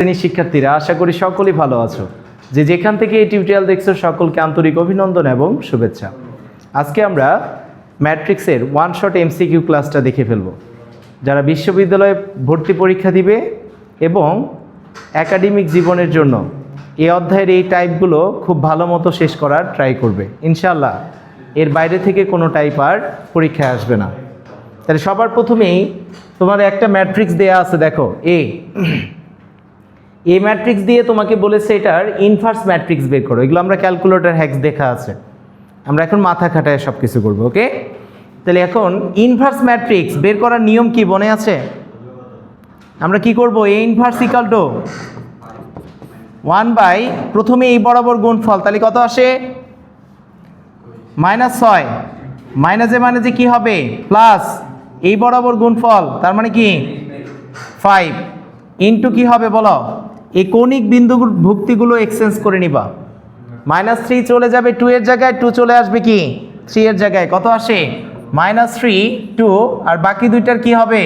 শ্রেণীর শিক্ষার্থীরা, আশা করি সকলেই ভালো আছো। যেখান থেকে এই টিউটোরিয়াল দেখছো সকলকে আন্তরিক অভিনন্দন এবং শুভেচ্ছা। আজকে আমরা ম্যাট্রিক্সের ওয়ান শট এমসিকিউ ক্লাসটা দেখে ফেলব। যারা বিশ্ববিদ্যালয়ে ভর্তি পরীক্ষা দিবে এবং একাডেমিক জীবনের জন্য এই অধ্যায়ের এই টাইপগুলো খুব ভালো মতো শেষ করার ট্রাই করবে ইনশাআল্লাহ। এর বাইরে থেকে কোনো টাইপ আর পরীক্ষায় আসবে না। তাহলে সবার প্রথমেই তোমার একটা ম্যাট্রিক্স দেয়া আছে, দেখো এ ম্যাট্রিক্স দিয়ে তোমাকে বলেছে এটার ইনভার্স ম্যাট্রিক্স বের করো। এগুলো আমরা ক্যালকুলেটর হ্যাক্স দেখা আছে, আমরা এখন মাথা খাটায় সব কিছু করবো। ওকে, তাহলে এখন ইনভার্স ম্যাট্রিক্স বের করার নিয়ম কি মনে আছে? আমরা কি করব? এ ইনভার্স ইকাল টু 1 প্রথমে এই বরাবর গুণফল, তাহলে কত আসে? -6 মাইনাসে মানে যে কি হবে প্লাস এই বরাবর গুণফল, তার মানে কি 5 ইন্টু কি হবে বলো? এই কৌণিক বিন্দুগুলো ভুক্তিগুলো এক্সচেঞ্জ করে নিবা। -3 চলে যাবে 2 এর জায়গায়, 2 চলে আসবে কি 3 এর জায়গায়। কত আসে? -3 2, আর বাকি দুইটার কি হবে?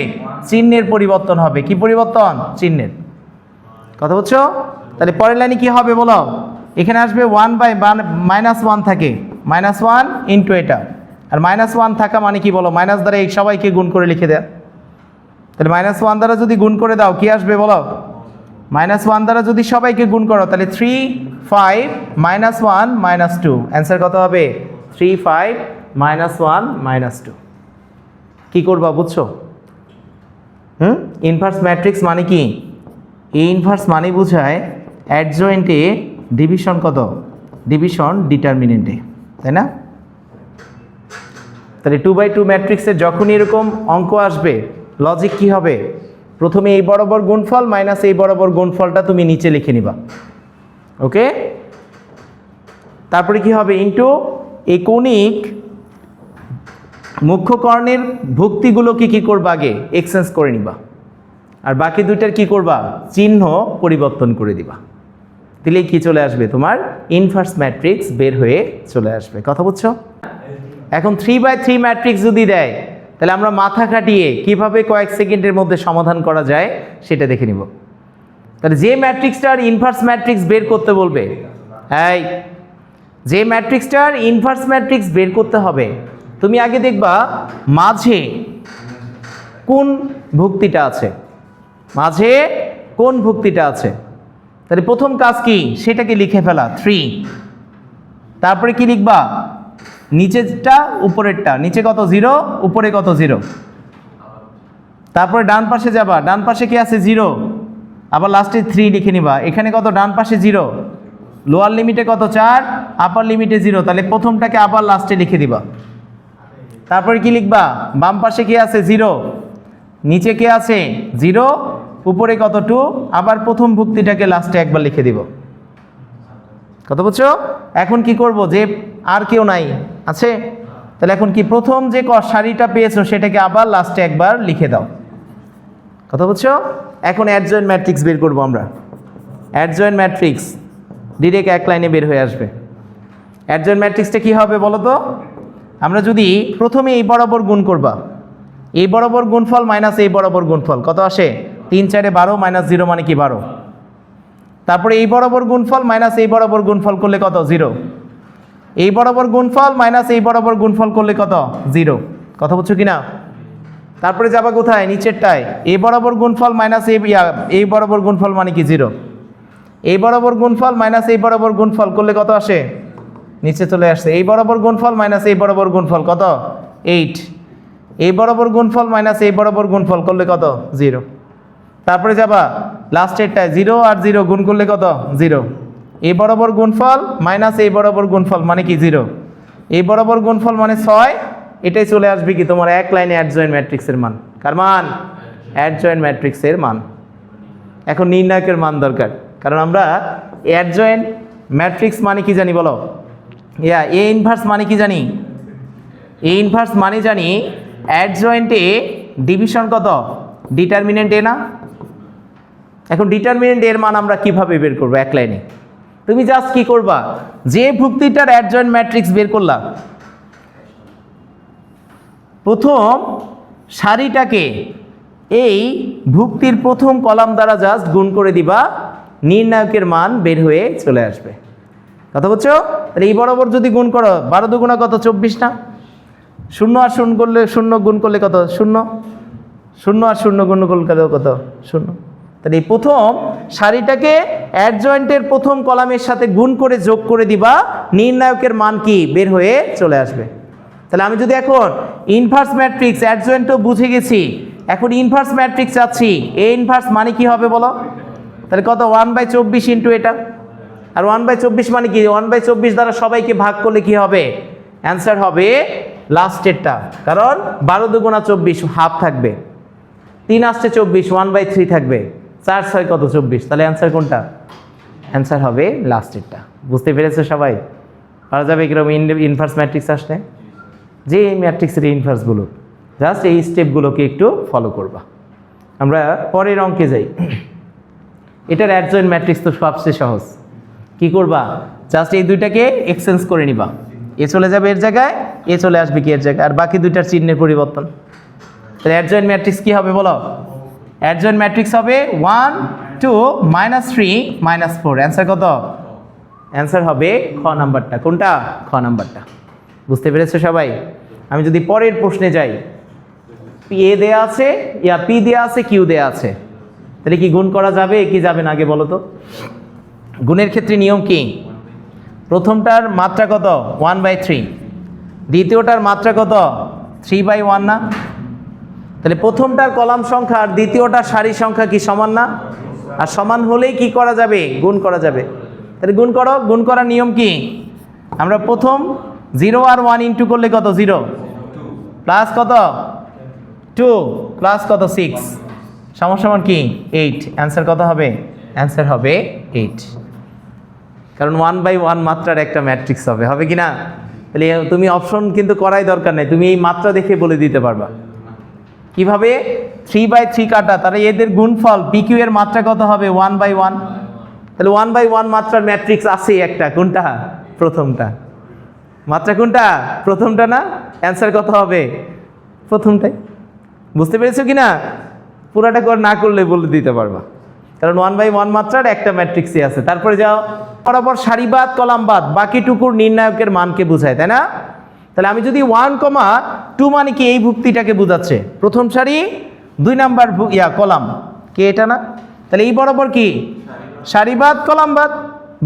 চিহ্নের পরিবর্তন হবে। কি পরিবর্তন? চিহ্নের। কথা বুঝছো? তাহলে পরের লাইনে কি হবে বলো? এখানে আসবে 1/-1 থাকে, -1 ইন্টু এটা, আর -1 থাকা মানে কি বলো? মাইনাস দ্বারা এই সবাইকে গুণ করে লিখে দেয়। তাহলে -1 দ্বারা যদি গুণ করে দাও কি আসবে বলো? -1 দ্বারা যদি সবাইকে গুণ করো তাহলে 3 5 -1 -2, অ্যান্সার কত হবে? 3 5 -1 -2। কি করবা বুঝছো? ইনভার্স ম্যাট্রিক্স মানে কি? এই ইনভার্স মানে বোঝায় অ্যাডজয়েন্টে ডিভিশন কত? ডিভিশন ডিটারমিনেন্টে, তাই না? তাহলে 2/2 ম্যাট্রিক্সের যখনই এরকম অঙ্ক আসবে লজিক কি হবে? প্রথমে এই বরাবর গুণফল মাইনাস এই বরাবর গুণফলটা তুমি নিচে লিখে নিবা। ওকে, তারপরে কি হবে? ইন্টু এই কৌণিক মুখ্য কর্ণের ভুক্তিগুলোকে কি করবা? আগে এক্সচেঞ্জ করে নিবা, আর বাকি দুইটার কি করবা? চিহ্ন পরিবর্তন করে দিবা। দিলে কি চলে আসবে? তোমার ইনভার্স ম্যাট্রিক্স বের হয়ে চলে আসবে। কথা বুঝছো? এখন 3/3 ম্যাট্রিক্স যদি দেয় তাহলে আমরা মাথা খাটিয়ে কিভাবে কয়েক সেকেন্ডের মধ্যে সমাধান করা যায় সেটা দেখে নিব। তাহলে যে ম্যাট্রিক্সটার ইনভার্স ম্যাট্রিক্স বের করতে বলবে, যে ম্যাট্রিক্সটার ইনভার্স ম্যাট্রিক্স বের করতে হবে, তুমি আগে দেখবা মাঝে কোন ভুক্তিটা আছে, মাঝে কোন ভুক্তিটা আছে। তাহলে প্রথম কাজ কি? সেটাকে লিখে ফেলা 3। তারপরে কি লিখবা? নিচেরটা উপরেরটা, নিচে কত? 0, উপরে কত? 0। তারপরে ডান পাশে যাবা, ডান পাশে কি আছে? 0, আবার লাস্টে 3 লিখে নিবা। এখানে কত? ডান পাশে 0, লোয়ার লিমিটে কত? 4, আপার লিমিটে 0, তাহলে প্রথমটাকে আবার লাস্টে লিখে দিবা। তারপরে কি লিখবা? বাম পাশে কি আছে? 0, নিচে কি আছে? 0, উপরে কত? 2, আবার প্রথম ভুক্তিটাকে লাস্টে একবার লিখে দিব। কত বুঝছো? এখন কি করব? যে আর কেউ নাই আছে, তাহলে এখন কি প্রথম যে সারিটা পেয়েছো সেটাকে আবার লাস্টে একবার লিখে দাও। কথা বুঝছো? এখন অ্যাডজয়েন্ট ম্যাট্রিক্স বের করবো আমরা। অ্যাডজয়েন্ট ম্যাট্রিক্স ডিরেক্ট এক লাইনে বের হয়ে আসবে। অ্যাডজয়েন্ট ম্যাট্রিক্সটা কি হবে বলো তো? আমরা যদি প্রথমে এই বরাবর গুণ করবা, এই বরাবর গুণফল মাইনাস এই বরাবর গুণফল, কত আসে? 3 4 12, -0 মানে কি 12। তারপরে এই বরাবর গুণফল মাইনাস এই বরাবর গুণফল করলে কত? 0। এই বরাবর গুণফল মাইনাস এই বরাবর গুণফল করলে কত? 0। কথা বুঝছো কিনা? তারপরে যাবা কোথায়? নিচেরটায়। এই বরাবর গুণফল মাইনাস এই বরাবর গুণফল মানে কি 0। এই বরাবর গুণফল মাইনাস এই বরাবর গুণফল করলে কত আসে? নিচে চলে আসছে। এই বরাবর গুণফল মাইনাস এই বরাবর গুণফল কত? 8। এই বরাবর গুণফল মাইনাস এই বরাবর গুণফল করলে কত? 0। তারপরে যাবা লাস্টেরটায়, 0 আর 0 গুণ করলে কত? 0। এই বরাবর গুণফল মাইনাস এই বরাবর গুণফল মানে কি 0। এই বরাবর গুণফল মানে 6। এটাই চলে আসবে কি তোমার এক লাইনে অ্যাডজয়েন্ট ম্যাট্রিক্সের মান। কার মান? অ্যাডজয়েন্ট ম্যাট্রিক্সের মান। এখন নির্ণায়কের মান দরকার, কারণ আমরা অ্যাডজয়েন্ট ম্যাট্রিক্স মানে কি জানি বলো? এ ইনভার্স মানে কি জানি? এ ইনভার্স মানে জানি অ্যাডজয়েন্টে ডিভিশন কত? ডিটারমিনেন্ট এ না? এখন ডিটারমিনেন্ট এর মান আমরা কিভাবে বের করবো? এক লাইনে তুমি জাস্ট কি করবা? যে ভুক্তিটার অ্যাডজয়েন্ট ম্যাট্রিক্স বের করলা, প্রথম সারিটাকে এই ভুক্তির প্রথম কলাম দ্বারা জাস্ট গুণ করে দিবা, নির্ণায়কের মান বের হয়ে চলে আসবে। কথা বলছো? তাহলে এই বরাবর যদি গুণ করো, 12 দুগুণা কত? 24 না? 0 আর 0 করলে, 0 গুণ করলে কত? 0। 0 আর 0 গুণ করলে কত? 0। তাহলে এই প্রথম সারিটাকে অ্যাডজয়েন্টের প্রথম কলামের সাথে গুণ করে যোগ করে দিবা, নির্ণায়কের মান কি বের হয়ে চলে আসবে। তাহলে আমি যদি এখন ইনভার্স ম্যাট্রিক্স, অ্যাডজয়েন্টও বুঝে গেছি, এখন ইনভার্স ম্যাট্রিক্স চাচ্ছি, এ ইনভার্স মানে কি হবে বলো? তাহলে কত? 1/24 ইন্টু এটা। আর 1/24 মানে কি? 1/24 দ্বারা সবাইকে ভাগ করলে কি হবে? অ্যান্সার হবে লাস্টেরটা, কারণ 12 দুগুণা 24, হাফ থাকবে। 3 আসছে 24, 1/3 থাকবে। 4 6 কত? 24। তাহলে অ্যান্সার কোনটা? অ্যান্সার হবে লাস্টেরটা। বুঝতে পেরেছো সবাই? পারা যাবে কিরকম ইনভার্স ম্যাট্রিক্স আসলে? যে এই ম্যাট্রিক্সের ইনভার্সগুলো, জাস্ট এই স্টেপগুলোকে একটু ফলো করবা। আমরা পরের অঙ্কে যাই। এটার অ্যাডজয়েন্ট ম্যাট্রিক্স তো সবচেয়ে সহজ। কি করবা? জাস্ট এই দুইটাকে এক্সচেঞ্জ করে নিবা, এ চলে যাবে এর জায়গায়, এ চলে আসবে কি এর জায়গায়, আর বাকি দুইটার চিহ্নের পরিবর্তন। তাহলে অ্যাডজয়েন্ট ম্যাট্রিক্স কি হবে বলো? অ্যাডজয়েন্ট ম্যাট্রিক্স হবে 1 2 -3 -4। অ্যান্সার কত? অ্যান্সার হবে খ নাম্বারটা। কোনটা? খ নাম্বারটা। বুঝতে পেরেছো সবাই? আমি যদি পরের প্রশ্নে যাই, পি এ দেয়া আছে, ইয়া পি দেয়া আছে, কিউ দেয়া আছে, তাহলে কি গুণ করা যাবে কি যাবে না আগে বলো তো? গুণের ক্ষেত্রে নিয়ম কি? প্রথমটার মাত্রা কত? 1/3। দ্বিতীয়টার মাত্রা কত? 3/1 না? তাহলে প্রথমটার কলাম সংখ্যা আর দ্বিতীয়টার সারি সংখ্যা কি সমান না? আর সমান হলেই কি করা যাবে? গুণ করা যাবে। তাহলে গুণ করো। গুণ করার নিয়ম কি? আমরা প্রথম 0 আর 1 ইন্টু করলে কত? 0 প্লাস কত? 2 প্লাস কত? 6 সমান কি? 8। অ্যান্সার কত হবে? অ্যান্সার হবে 8, কারণ 1/1 মাত্রার একটা ম্যাট্রিক্স হবে। হবে কি না? তাহলে তুমি অপশন কিন্তু করাই দরকার নেই, তুমি এই মাত্রা দেখে বলে দিতে পারবা। কিভাবে? 3/3 কাটা, তাহলে এদের গুণফল PQ এর মাত্রা কত হবে? 1/1। তাহলে 1/1 মাত্রার ম্যাট্রিক্স আছে একটা, কোনটা? প্রথমটা। মাত্রা কোনটা? প্রথমটা না? অ্যান্সার কত হবে? প্রথমটাই। বুঝতে পেরেছো কি না? পুরাটা না করলে বলে দিতে পারবা, কারণ 1/1 মাত্রার একটা ম্যাট্রিক্সই আছে। তারপরে যাও, বরাবর সারিবাদ কলামবাদ বাকিটুকুর নির্ণায়কের মানকে বোঝায়, তাই না? তাহলে আমি যদি 1,2 মানে কি? এই ভুক্তিটাকে বোঝাচ্ছে, প্রথম সারি 2 নাম্বার কলাম, কে এটা না? তাহলে এই বরাবর কি? সারিবাদ কলামবাদ,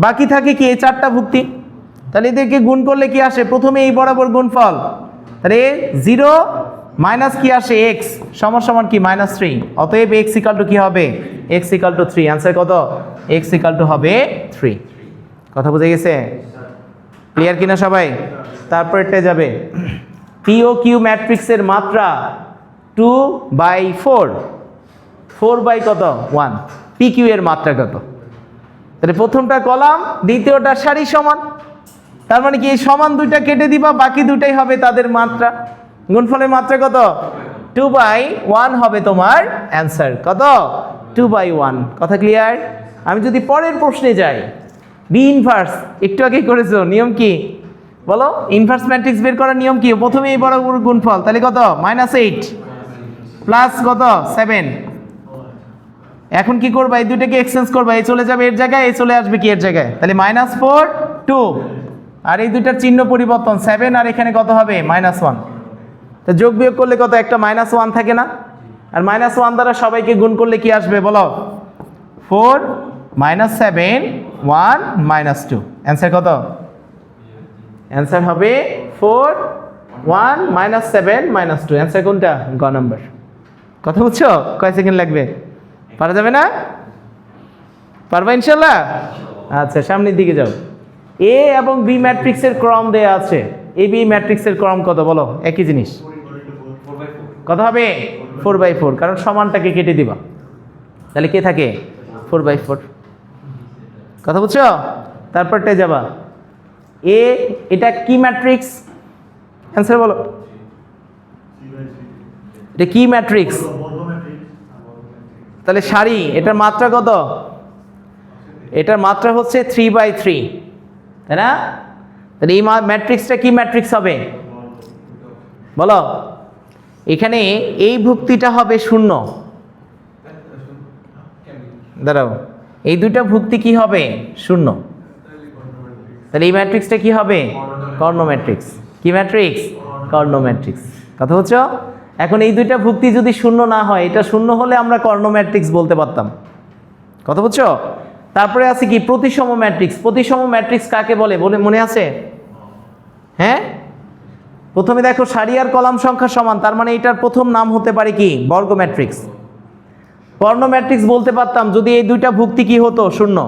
বাকি থাকে কি? এই 4টা ভুক্তি। তাহলে এদেরকে গুণ করলে কি আসে? প্রথমে এই বরাবর গুণফল, তাহলে 0 মাইনাস কি আসে? x সমান কি? -3। অতএব x = কি হবে? x = 3। অ্যান্সার কত? x = হবে 3। কথা বুঝে গেছে? ক্লিয়ার কিনা সবাই? তারপরেরটা যাবে, পি ও কিউ ম্যাট্রিক্সের মাত্রা 2/4, 4 কত? 1। পি কিউ এর মাত্রা কত? তাহলে প্রথমটা কলাম, দ্বিতীয়টা সারি সমান, তার মানে কি এই সমান দুইটা কেটে দিবা, বাকি দুটাই হবে তাদের মাত্রা। গুণফলের মাত্রা কত? 2/1 হবে তোমার অ্যান্সার। কত? 2/1। কথা ক্লিয়ার? আমি যদি পরের প্রশ্নে যাই, বি ইনভার্স, একটু আগেই করেছো, নিয়ম কি বলো? ইনভার্স ম্যাট্রিক্স বের করার নিয়ম কি? প্রথমে এই বরাবর গুণফল, তাহলে কত? -8 প্লাস কত? 7। এখন কি করবা? এই দুটোকে এক্সচেঞ্জ করবা, এই চলে যাবে এর জায়গায়, এই চলে আসবে কি এর জায়গায়। তাহলে -4 2, আর এই দুটার চিহ্ন পরিবর্তন, 7 আর এখানে কত হবে? -1। তো যোগ বিয়োগ করলে কত? একটা -1 থাকে না? আর -1 দ্বারা সবাইকে গুণ করলে কি আসবে বলো? 4 -7 1 -2। অ্যান্সার কত? অ্যান্সার হবে 4 1 -7 -2। অ্যান্সার কোনটা? গ নাম্বার। কথা বুঝছো? কয় সেকেন্ড লাগবে? পারা যাবে না? পারবা ইনশাল্লাহ? আচ্ছা, সামনের দিকে যাও। এ এবং বি ম্যাট্রিক্সের ক্রম দেয়া আছে। এ বি ম্যাট্রিক্সের ক্রম কত বলো? একই জিনিস। কত হবে? 4/4, কারণ সমানটাকে কেটে দিবা, তাহলে কে থাকে? 4/4। কথা বুঝছো? তারপরটা যাবা, এ এটা কি ম্যাট্রিক্স? অ্যান্সার বলো। এটা কি ম্যাট্রিক্স? তাহলে সারি, এটার মাত্রা কত? এটার মাত্রা হচ্ছে 3/3, তাই না? তাহলে এই ম্যাট্রিক্সটা কি ম্যাট্রিক্স হবে বলো? এখানে এই ভুক্তিটা হবে 0, দাঁড়াও, এই দুইটা ভুক্তি কি হবে? শূন্য। তাহলে এই ম্যাট্রিক্সটা কি হবে? কর্ণ ম্যাট্রিক্স। কি ম্যাট্রিক্স? কর্ণ ম্যাট্রিক্স। কথা বুঝছো? এখন এই দুইটা ভুক্তি যদি শূন্য না হয়, এটা শূন্য হলে আমরা কর্ণ ম্যাট্রিক্স বলতে পারতাম। কথা বুঝছো? তারপরে আছে কি? প্রতিসম ম্যাট্রিক্স। প্রতিসম ম্যাট্রিক্স কাকে বলে বলে মনে আছে? হ্যাঁ, প্রথমে দেখো সারি আর কলাম সংখ্যা সমান, তার মানে এটার প্রথম নাম হতে পারে কি? বর্গ ম্যাট্রিক্স। কর্ণ ম্যাট্রিক্স বলতে পারতাম যদি এই দুইটা ভুক্তি কি হতো? শূন্য।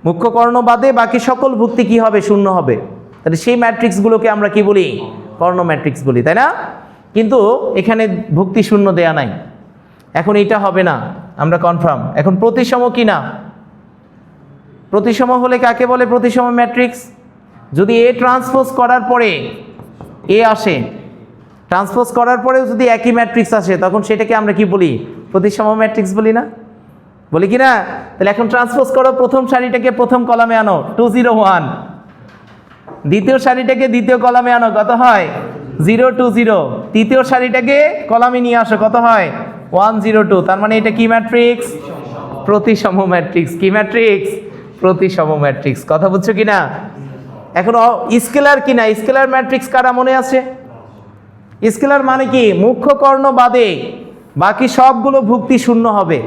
মুখ্য কর্ণ বাদে বাকি সকল ভুক্তি কি হবে? শূন্য হবে। তাহলে সেই ম্যাট্রিক্সগুলোকে আমরা কি বলি? কর্ণ ম্যাট্রিক্স বলি, তাই না? কিন্তু এখানে ভুক্তি শূন্য দেয়া নাই, এখন এটা হবে না, আমরা কনফার্ম। এখন প্রতিসম কি না? প্রতিসম হলে কাকে বলে প্রতিসম ম্যাট্রিক্স? যদি এ ট্রান্সপোজ করার পরে এ আসে, ট্রান্সপোজ করার পরেও যদি একই ম্যাট্রিক্স আসে, তখন সেটাকে আমরা কি বলি? প্রতিসম ম্যাট্রিক্স বলি না? বলি কি না? তাহলে এখন ট্রান্সপোজ করো, প্রথম সারিটাকে প্রথম কলামে আনো 2 0 1, দ্বিতীয় সারিটাকে দ্বিতীয় কলামে আনো, কত হয়? 0 2 0, তৃতীয় সারিটাকে কলামে নিয়ে আসো, কত হয়? 1 0 2। তার মানে এটা কি ম্যাট্রিক্স? প্রতিসম ম্যাট্রিক্স। কি ম্যাট্রিক্স? প্রতিসম ম্যাট্রিক্স। কথা বুঝছো কিনা? এখন স্কেলার কিনা? স্কেলার ম্যাট্রিক্স কারা মনে আছে? স্কেলার মানে কি? মুখ্য কর্ণ বাদে বাকি সবগুলো ভুক্তি শূন্য হবে।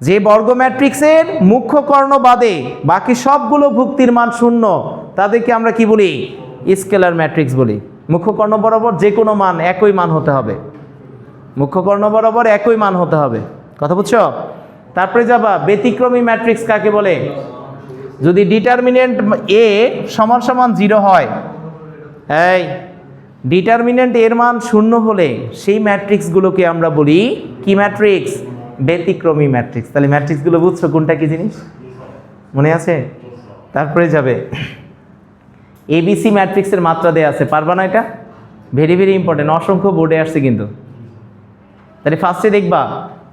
যে বর্গ ম্যাট্রিক্সের মুখ্য কর্ণ বাদে বাকি সবগুলো ভুক্তির মান শূন্য, তাদেরকে আমরা কি বলি? স্কেলার ম্যাট্রিক্স বলি। মুখ্য কর্ণ বরাবর যে কোনো মান একই মান হতে হবে, মুখ্য কর্ণ বরাবর একই মান হতে হবে। কথা বুঝছো? তারপরে যাবা ব্যতিক্রমী ম্যাট্রিক্স কাকে বলে? যদি ডিটারমিনেন্ট এ সমান সমান 0 হয়, এই ডিটারমিনেন্ট এর মান শূন্য হলে সেই ম্যাট্রিক্সগুলোকে আমরা বলি কি ম্যাট্রিক্স? ব্যতিক্রমী ম্যাট্রিক্স। তাহলে ম্যাট্রিক্সগুলো বুঝছো কোনটা কি জিনিস? মনে আছে? তারপরে যাবে এবিসি ম্যাট্রিক্সের মাত্রা দেয়া আছে, পারবা না এটা? ভেরি ভেরি ইম্পর্টেন্ট, অসংখ্য বোর্ডে আসছে কিন্তু। তাহলে ফার্স্টে দেখবা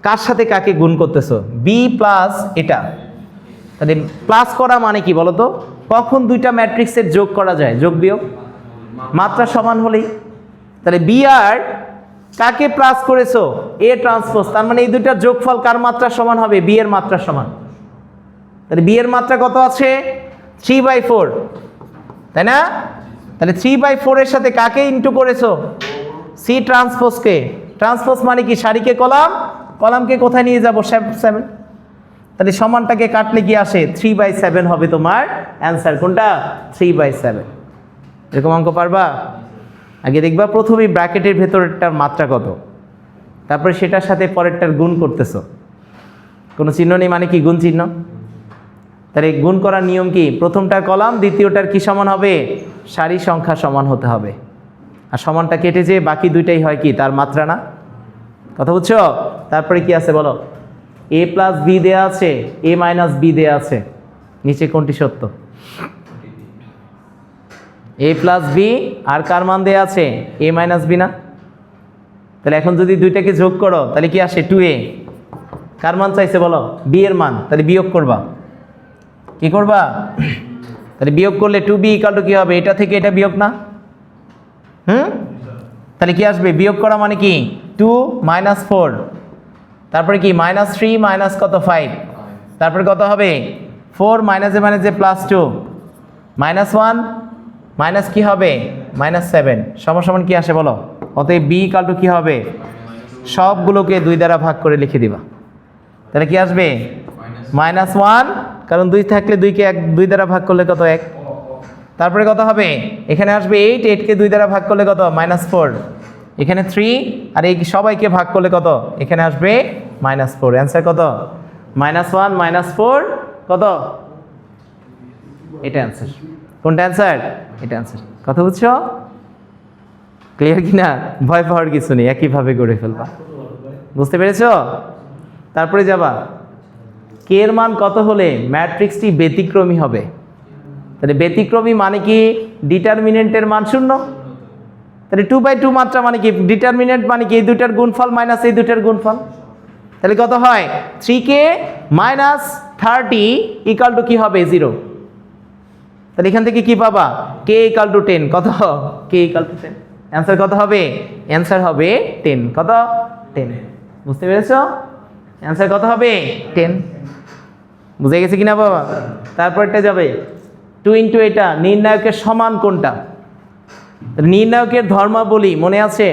কার সাথে কাকে গুণ করতেছো, বি প্লাস এটা। তাহলে প্লাস করা মানে কি বলো তো? কখন দুইটা ম্যাট্রিক্সের যোগ করা যায়? যোগ বিয়োগ, মাত্রা সমান হলেই। তাহলে বি আর কাকে প্লাস করেছো? এ ট্রান্সপোজ, তার মানে এই দুইটার যোগফল কার মাত্রা সমান হবে? বি এর মাত্রা সমান। তাহলে বি এর মাত্রা কত আছে? 3/4, তাই না? তাহলে 3/4 এর সাথে কাকে ইনটু করেছো? সি ট্রান্সপোজকে। ট্রান্সপোজ মানে কি? সারিকে কলাম, কলামকে কোথায় নিয়ে যাব? 7। তাহলে সমানটাকে কাটলে কি আসে? 3/7 হবে তোমার অ্যান্সার। কোনটা? 3/7। এরকম অঙ্ক পারবা? আগে দেখবা প্রথমেই ব্র্যাকেটের ভেতরেরটার মাত্রা কত, তারপরে সেটার সাথে পরেরটার গুণ করতেছো। কোনো চিহ্ন নেই মানে কি? গুণ চিহ্ন। তাহলে গুণ করার নিয়ম কি? প্রথমটার কলাম, দ্বিতীয়টার কি সমান হবে? সারি সংখ্যা সমান হতে হবে। আর সমানটা কেটে যে বাকি দুইটাই হয় কি? তার মাত্রা না? কথা বুঝছো? তারপরে কি আছে বলো? এ প্লাস বি দেয়া আছে, এ মাইনাস বি দেয়া আছে, নিচে কোনটি সত্য? এ প্লাস বি আর কার মান দেয়া আছে? এ মাইনাস বি না? তাহলে এখন যদি দুইটাকে যোগ করো তাহলে কি আসে? 2a। কার মান চাইছে বলো? বি এর মান। তাহলে বিয়োগ করবা, কি করবা? তাহলে বিয়োগ করলে 2b = কি হবে? এটা থেকে এটা বিয়োগ না? তাহলে কি আসবে? বিয়োগ করা মানে কি? 2 - 4, তারপরে কি? -3 মাইনাস কত? 5, তারপরে কত হবে? 4 মাইনাসে মাইনাসে +2 -1 মাইনাস কি হবে? -7 সমান কি আসে বলো? অতএব b = কি হবে? সবগুলোকে 2 দ্বারা ভাগ করে লিখে দিবা। তাহলে কি আসবে? -1, কারণ 2 থাকলে 2কে 2 দ্বারা ভাগ করলে কত? 1। তারপরে কত হবে? এখানে আসবে 8 কে 2 দ্বারা ভাগ করলে কত? -4। এখানে 3 আর এই সবাইকে ভাগ করলে কত? এখানে আসবে -4। অ্যান্সার কত? -1 - 4 কত? এটা অ্যান্সার। কোনটা অ্যান্সার? এটা অ্যান্সার। কথা বুঝছো? ক্লিয়ার কিনা? ভয় পাওয়ার কিছু নেই, একইভাবে করে ফেলবা। বুঝতে পেরেছো? তারপরে যাবা কে এর মান কত হলে ম্যাট্রিক্সটি ব্যতিক্রমী হবে? তাহলে ব্যতিক্রমী মানে কি? ডিটারমিনেন্টের মান শূন্য। তাহলে 2/2 মাত্রা মানে কি? ডিটারমিনেন্ট মানে কি? এই দুটার গুণফল মাইনাস এই দুটার গুণফল। তাহলে কত হয়? 3k - 30 = কি হবে? 0। তাহলে এখান থেকে কি পাবা? k = 10। কত? k = 10। অ্যান্সার কত হবে? অ্যান্সার হবে 10। কত? 10। বুঝতে পেরেছো? অ্যান্সার কত হবে 10। বুঝে গেছে কিনা বাবা? তারপরটা যাবে 2 ইন্টু এটা নির্ণায়কের সমান কোনটা। নির্ণায়কের ধর্মাবলী মনে আছে?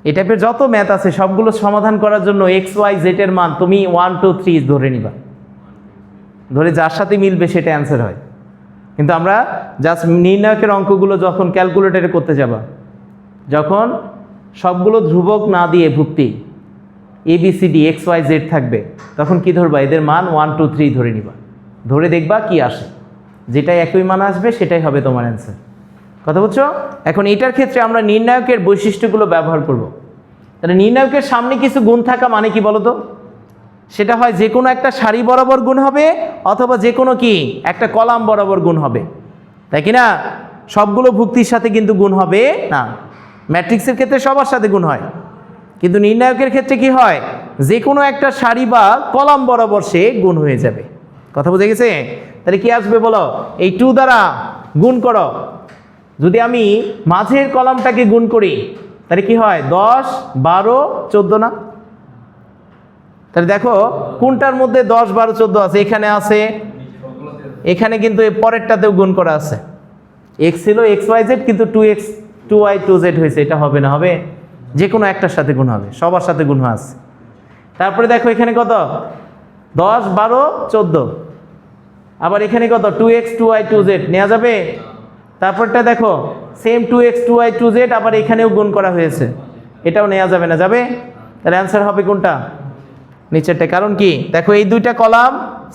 এই টাইপের যত ম্যাথ আছে সবগুলো সমাধান করার জন্য এক্স ওয়াই জেড এর মান তুমি 1 2 3 ধরে নিবা, ধরে যার সাথে মিলবে সেটা অ্যান্সার হয়। কিন্তু আমরা জাস্ট নির্ণায়কের অঙ্কগুলো যখন ক্যালকুলেটরে করতে যাবা, যখন সবগুলো ধ্রুবক না দিয়ে ভুক্তি ABCD XYZ থাকবে, তখন কি ধরবা? এদের মান 1 2 3 ধরে নিবা, ধরে দেখবা কি আসে, যেটাই একই মান আসবে সেটাই হবে তোমার অ্যান্সার। কথা বুঝছো? এখন এটার ক্ষেত্রে আমরা নির্ণায়কের বৈশিষ্ট্যগুলো ব্যবহার করব। তাহলে নির্ণায়কের সামনে কিছু গুণ থাকা মানে কি বলো তো? সেটা হয় যে কোনো একটা সারি বরাবর গুণ হবে, অথবা যে কোনো কি একটা কলাম বরাবর গুণ হবে, তাই কি না? সবগুলো ভুক্তির সাথে কিন্তু গুণ হবে না। ম্যাট্রিক্সের ক্ষেত্রে সবার সাথে গুণ হয়, কিন্তু নির্ণায়কের ক্ষেত্রে কি হয়? যে কোনো একটা সারি বা কলাম বরাবর সে গুণ হয়ে যাবে। কথা বুঝে গেছে? তাহলে কি আসবে বলো? এই 2 দ্বারা গুণ করো। যদি আমি মাঝের কলামটাকে গুণ করি তাহলে কি হয়? 10 12 14 না? তাহলে দেখো কোনটার মধ্যে 10 12 14 আছে? এখানে আছে, এখানে কিন্তু এই পরেরটাতেও গুণ করা আছে। x ছিল XYZ, কিন্তু 2x 2y 2z হয়েছে, এটা হবে না? হবে, যে কোনো একটার সাথে গুণ হবে, সবার সাথে গুণ হয়ে আছে। তারপরে দেখো এখানে কত? 10 12 14, আবার এখানে কত? 2x 2y 2z নেওয়া যাবে? তারপরটা দেখো সেম 2x 2y 2z, আবার এখানেও গুণ করা হয়েছে, এটাও নেওয়া যাবে না? যাবে। তাহলে অ্যান্সার হবে কোনটা? নিচেরটা। কারণ কি? দেখো এই দুইটা কলাম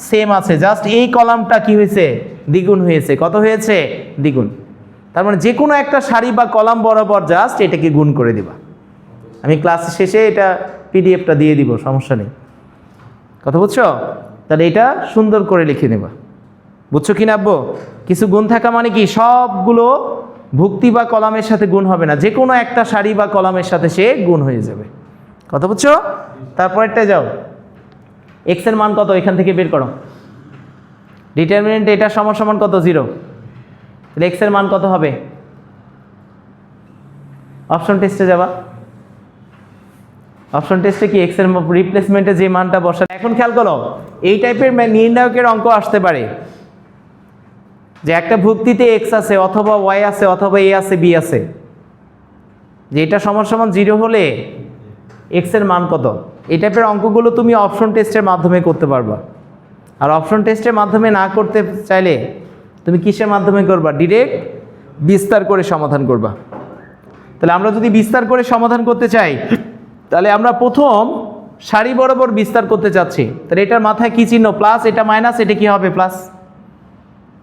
সেম আছে, জাস্ট এই কলামটা কি হয়েছে? দ্বিগুণ হয়েছে। কত হয়েছে? দ্বিগুণ। তার মানে যে কোনো একটা সারি বা কলাম বরাবর জাস্ট এটাকে গুণ করে দিবা। আমি ক্লাস শেষে এটা পিডিএফটা দিয়ে দিব, সমস্যা নেই। কথা বুঝছো? তাহলে এটা সুন্দর করে লিখে নেবা। বুঝছো কি না আব্বু? কিছু গুণ থাকা মানে কি সবগুলো ভুক্তি বা কলামের সাথে গুণ হবে না, যে কোনো একটা সারি বা কলামের সাথে সে গুণ হয়ে যাবে। কথা বুঝছো? তারপরেরটা যাও, এক্স এর মান কত এখান থেকে বের করো। ডিটারমিনেন্ট এটা সমান সমান কত? 0। তাহলে এক্স এর মান কত হবে? অপশন টেস্টে যাবা। অপশন টেস্টে কি এক্স এর রিপ্লেসমেন্টে যে মানটা বসা। এখন খেয়াল করো, এই টাইপের নির্ণায়কের অঙ্ক আসতে পারে যে একটা ভুক্তিতে এক্স আছে, অথবা ওয়াই আছে, অথবা এ আছে, বি আছে, যে এটা সমান সমান 0 হলে এক্স এর মান কত। এই টাইপের অঙ্কগুলো তুমি অপশন টেস্টের মাধ্যমে করতে পারবা। আর অপশন টেস্টের মাধ্যমে না করতে চাইলে তুমি কিসের মাধ্যমে করবা? ডিরেক্ট বিস্তার করে সমাধান করবা। তাহলে আমরা যদি বিস্তার করে সমাধান করতে চাই, তাহলে আমরা প্রথম সারি বরাবর বিস্তার করতে চাচ্ছি। তাহলে এটার মাথায় কি চিহ্ন? প্লাস, এটা মাইনাস, এটা কি হবে? প্লাস।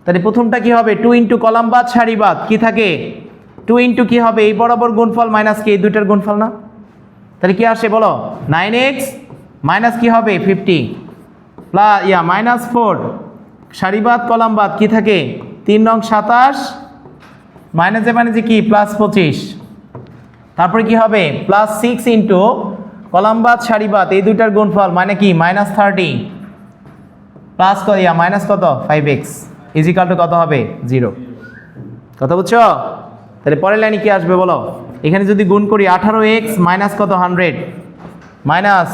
তাহলে প্রথমটা কি হবে? 2 ইন্টু কলাম বাদ সারি বাদ কি থাকে? 2 ইন্টু কি হবে? এই বরাবর গুণফল মাইনাস কি? এই দুইটার গুণফল না? তাহলে কি আসে বলো? 9x মাইনাস কি হবে? 50 প্লাস মাইনাস 4 সারি বাদ কলাম বাদ কি থাকে? 3 নং 27 মাইনাসে মাইনাসে কি? প্লাস 25। তারপরে কি হবে? প্লাস 6 ইন্টু কলাম বাদ সারি বাদ এই দুইটার গুণফল মানে কি? মাইনাস 30 প্লাস মাইনাস কত? 5x ইজিক্যাল টু কত হবে? 0। কথা বুঝছো? তাহলে পরের লাইনে কি আসবে বলো? এখানে যদি গুণ করি 18x মাইনাস কত? 100 মাইনাস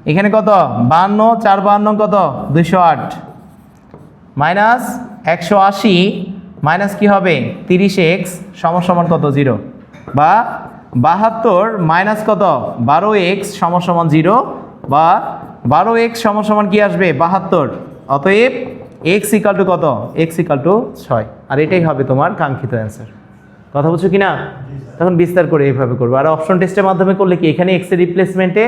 এখানে কত? 52 4 52 কত? 208 মাইনাস 180 মাইনাস কি হবে? 30x সমান সমান কত? 0। বা 72 মাইনাস কত? 12x সমান সমান 0, বা 12x সমান সমান কি আসবে? 72। অতএব x ইকাল টু কত? x equal to 6। আর এটাই হবে তোমার কাঙ্ক্ষিত অ্যান্সার। কথা বলছো কি না? তখন বিস্তার করে এইভাবে করবো। আর অপশন টেস্টের মাধ্যমে করলে কি? এখানে x এর রিপ্লেসমেন্টে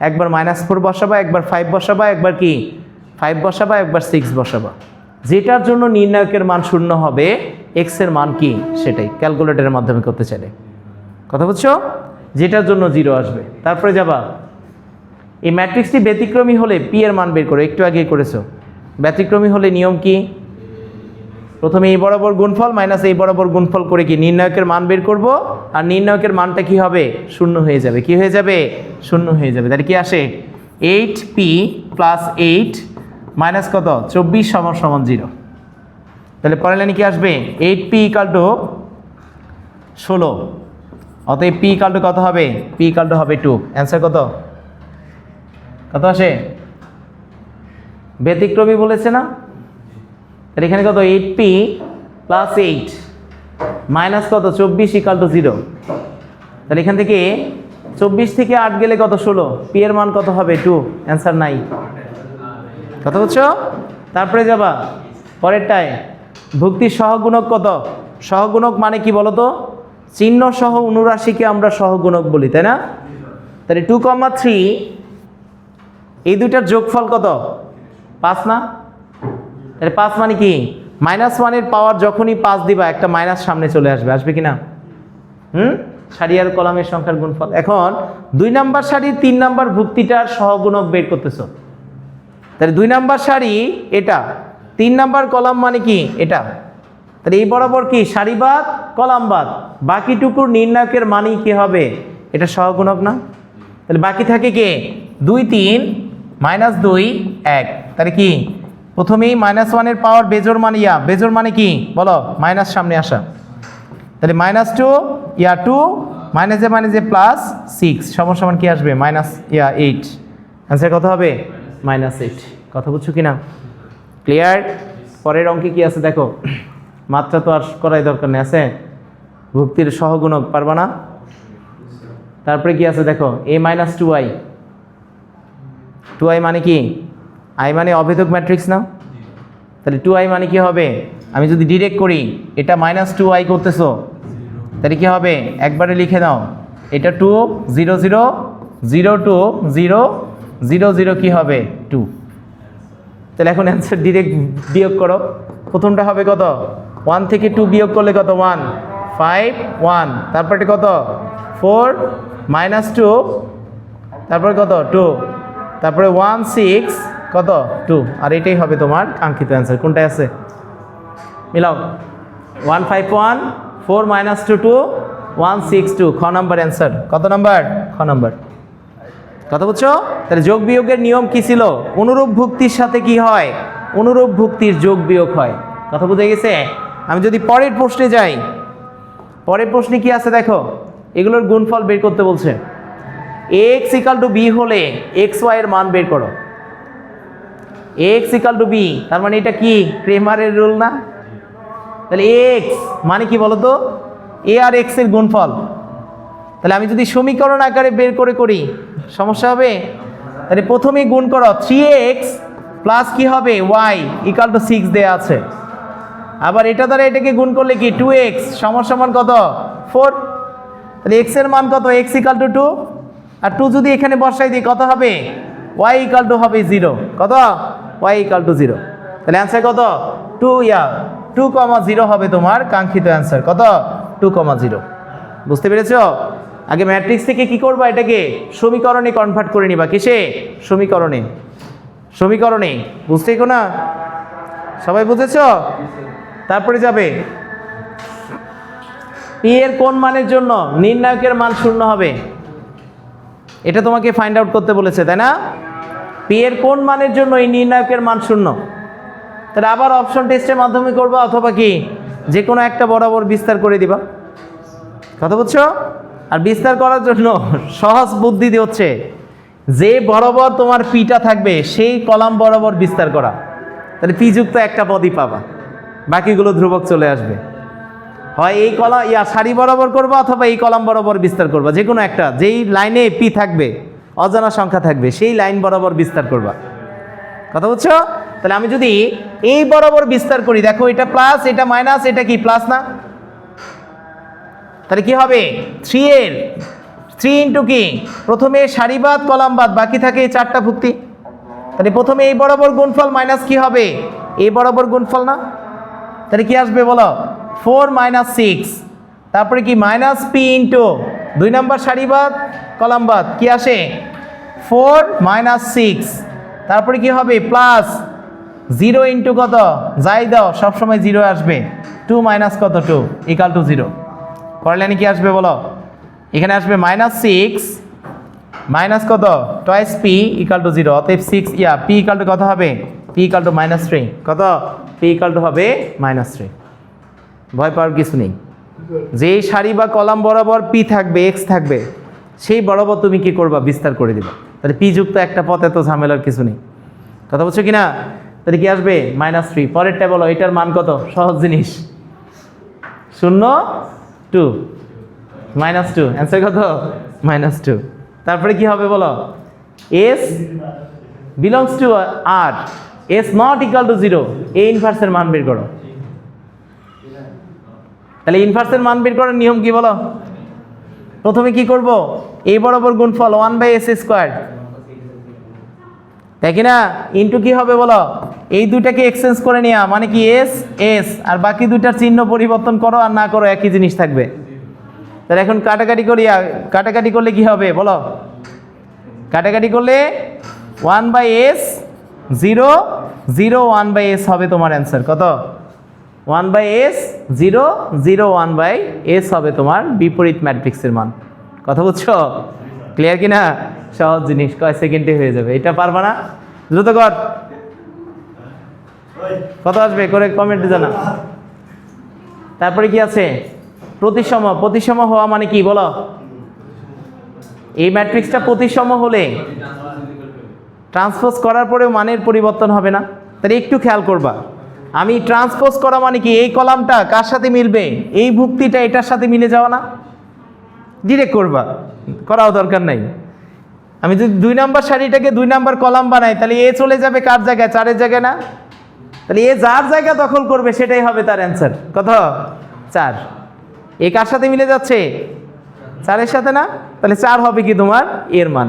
একবার -4 বসাবা, একবার 5 বসাবা, একবার কি 5 বসাবা, একবার 6 বসাবা। যেটার জন্য নির্ণায়কের মান 0 হবে, x এর মান কি সেটাই ক্যালকুলেটরের মাধ্যমে করতে চাইলে। কথা বুঝছো? যেটার জন্য 0 আসবে। তারপরে যাবা এই ম্যাট্রিক্সটি ব্যতিক্রমী হলে p এর মান বের করো। একটু আগেই করেছো। ব্যতিক্রমী হলে নিয়ম কি? প্রথমে এই বরাবর গুণফল মাইনাস এই বরাবর গুণফল করে কি নির্ণায়কের মান বের করব, আর নির্ণায়কের মানটা কি হবে? 0 হয়ে যাবে। কি হয়ে যাবে? 0 হয়ে যাবে। তাহলে কি আসে? 8p প্লাস 8 মাইনাস কত? 24 সমান সমান 0। তাহলে পরের লাইনে কি আসবে? 8p equal to 16। অতএব p ইকাল টু কত হবে? p ইকাল টু হবে 2। অ্যান্সার কত? কত আসে? ব্যতিক্রমী বলেছে না? তাহলে এখানে কত 8p প্লাস 8 মাইনাস কত 24 ইকাল টু 0। তাহলে এখান থেকে 24 থেকে 8 গেলে কত 16, পি এর মান কত হবে 2, অ্যান্সার নাই। কথা বুঝছো? তারপরে যাবা পরেরটায়, ভুক্তির সহগুণক কত? সহগুণক মানে কি বলতো? চিহ্ন সহ অনুরাশিকে আমরা সহগুণক বলি, তাই না? তাহলে 2,3 এই দুইটার যোগফল কত? 5 না? তাহলে 5 মানে কি? -1 এর পাওয়ার যখনই 5 দিবা একটা মাইনাস সামনে চলে আসবে, আসবে কি না? সারি আর কলামের সংখ্যার গুণফল। এখন 2 নাম্বার সারি 3 নাম্বার ভুক্তিটার সহগুণক বের করতেছো। তাহলে 2 নাম্বার সারি এটা, 3 নাম্বার কলাম মানে কি এটা। তাহলে এই বরাবর কি সারি বাদ কলাম বাদ, বাকিটুকুর নির্ণায়কের মানই কি হবে? এটা সহগুণক না? তাহলে বাকি থাকে কে? 2 3 -2 1। তাহলে কি প্রথমেই -1 এর পাওয়ার বেজোর মানে বেজোর মানে কি বলো? মাইনাস সামনে আসা। তাহলে -2 2 -এ প্লাস 6 সমান কি আসবে? -8। অ্যান্সার কত হবে? -8। কথা বুঝছো কি না? ক্লিয়ার? পরের অঙ্কে কি আছে দেখো, মাত্রা তো আর করাই দরকার নেই, আছে ভুক্তির সহগুণক পারবা না? তারপরে কি আছে দেখো, a-2i। 2i মানে কি? i মানে অভেদক ম্যাট্রিক্স না? তাহলে 2i মানে কি হবে? আমি যদি ডিরেক্ট করি, এটা -2i করতেছো, তাহলে কি হবে? একবারে লিখে দাও, এটা 2 0 0 0 2 0 0 0 কি হবে? 2। তাহলে এখন অ্যান্সার ডিরেক্ট বিয়োগ করো। প্রথমটা হবে কত? 1 থেকে 2 বিয়োগ করলে কত? 1 5 1। তারপরে কত? 4 -2, তারপরে কত? 2, তারপরে 1 6 কত? 2। আর এটাই হবে তোমার কাঙ্ক্ষিত অ্যান্সার। কোনটায় আছে? মিলাও। 1 5 1 4 -2 2 1 6 2, খ নাম্বার অ্যান্সার। কত নাম্বার? খ নাম্বার। কথা বুঝছো? তাহলে যোগ বিয়োগের নিয়ম কি ছিল? অনুরূপ ভুক্তির সাথে কি হয়? অনুরূপ ভুক্তির যোগ বিয়োগ হয়। কথা বুঝে গেছে? আমি যদি পরের প্রশ্নে যাই, পরের প্রশ্নে কি আছে দেখো, এগুলোর গুণফল বের করতে বলছে। x = b হলে xy এর মান বের করো। x = b, তার মানে এটা কি ক্রেমারের রুল না? তাহলে x মানে কি বলতো? a আর x এর গুণফল। তাহলে আমি যদি সমীকরণ আকারে বের করি সমস্যা হবে? তাহলে প্রথমেই গুণ করো, 3x প্লাস কি হবে? y = 6 দেয়া আছে। আবার এটা দ্বারা এটাকে গুণ করলে কি 2x সমান কত? 4। তাহলে x এর মান কত? x = 2, আর 2 যদি এখানে বসাই দিই কত হবে? y = হবে 0। কত? y = 0। তাহলে অ্যান্সার কত? 2,0 হবে তোমার কাঙ্ক্ষিত অ্যান্সার। কত? 2,0। বুঝতে পেরেছো? আগে ম্যাট্রিক্স থেকে কি করবা? এটাকে সমীকরণে কনভার্ট করে নিবা। কিসে? সমীকরণে। সমীকরণে। বুঝতেই না? সবাই বুঝেছো? তারপরে যাবে পি এর কোন মানের জন্য নির্ণায়কের মান 0 হবে? এটা তোমাকে ফাইন্ড আউট করতে বলেছে, তাই না? পি এর কোন মানের জন্য এই নির্ণায়কের মান 0? তাহলে আবার অপশন টেস্টের মাধ্যমে করবা, অথবা কি যে কোনো একটা বরাবর বিস্তার করে দিবা। কথা বুঝছো? আর বিস্তার করার জন্য সহজ বুদ্ধি হচ্ছে, যে বরাবর তোমার পিটা থাকবে সেই কলাম বরাবর বিস্তার করা। তাহলে পি যুক্ত একটা পদই পাবা, বাকিগুলো ধ্রুবক চলে আসবে। হয় এই কলাম সারি বরাবর করবা, অথবা এই কলাম বরাবর বিস্তার করবা, যে কোনো একটা। যেই লাইনে পি থাকবে, অজানা সংখ্যা থাকবে, সেই লাইন বরাবর বিস্তার করবা। কথা বুঝছো? তাহলে আমি যদি এই বরাবর বিস্তার করি, দেখো এটা প্লাস, এটা মাইনাস, এটা কি প্লাস না? তাহলে কি হবে? 3 ইন্টু কি প্রথমে সারি বাদ কলাম বাদ, বাকি থাকে এই 4টা ভুক্তি। তাহলে প্রথমে এই বরাবর গুণফল মাইনাস কি হবে? এই বরাবর গুণফল না? তাহলে কি আসবে বলো? 4 - 6, তারপরে কি মাইনাস পি ইন্টু 2 নাম্বার সারি বাদ কলাম বাদ, কি আসে? 4 - 6, তারপরে কি হবে? প্লাস 0 ইন্টু কত? যাই দাও সবসময় 0 আসবে। 2 মাইনাস কত? 2 = 0। করলে কি আসবে বলো? এখানে আসবে -6 মাইনাস কত? টয়েস পি = 0। অতএব 6 পি = কত হবে? পি = -3। কত? পি = হবে -3। ভয় পাওয়ার কিছু নেই। যেই সারি বা কলাম বরাবর পি থাকবে, এক্স থাকবে, সেই বরাবর তুমি কি করবা? বিস্তার করে দিবা। তাহলে পি যুক্ত একটা পথে তো ঝামেলার কিছু নেই, কথা বলছো কি না? তাহলে কি আসবে? -3। পরেরটা বলো, এটার মান কত? সহজ জিনিস, 0 2 -2, অ্যান্সার কত? -2। তারপরে কি হবে বলো? S belongs to R, S not equal to 0, A ইনভার্সের মান বের করো। তাহলে ইনভার্সের মান বের করার নিয়ম কি বলো? প্রথমে কি করব? এই বরাবর গুণফল 1/s², তাই কি না? ইনটু কি হবে বলো? এই দুইটাকে এক্সচেঞ্জ করে নেওয়া, মানে কি এস এস, আর বাকি দুইটার চিহ্ন পরিবর্তন করো আর না করো একই জিনিস থাকবে। তাহলে এখন কাটাকাটি করি, কাটাকাটি করলে কি হবে বলো? কাটাকাটি করলে 1/s 0 0 1/s হবে তোমার অ্যান্সার। কত? 1/s 0 0 1/s হবে তোমার বিপরীত ম্যাট্রিক্সের মান। কথা বুঝছো? ক্লিয়ার কি না? সহজ জিনিস, কয় সেকেন্ডে হয়ে যাবে। এটা পারবা না? দ্রুত কর। কত আসবে করে কমেন্টে জানা। তারপরে কি আছে? প্রতিসম। প্রতিসম হওয়া মানে কি বলো? এই ম্যাট্রিক্সটা প্রতিসম হলে ট্রান্সপোজ করার পরেও মানের পরিবর্তন হবে না। তাহলে একটু খেয়াল করবা, আমি ট্রান্সপোজ করা মানে কি? এই কলামটা কার সাথে মিলবে? এই ভুক্তিটা এটার সাথে মিলে যাওয়া না? ডিরেক্ট করবা, করাও দরকার নাই। আমি যদি 2 নাম্বার সারিটাকে 2 নাম্বার কলাম বানাই, তাহলে এ চলে যাবে কার জায়গায়? 4-এর জায়গায় না? তাহলে এ যার জায়গা দখল করবে সেটাই হবে তার অ্যান্সার। কত? 4। এ কার সাথে মিলে যাচ্ছে? 4-এর সাথে না? তাহলে 4 হবে কি তোমার এর মান।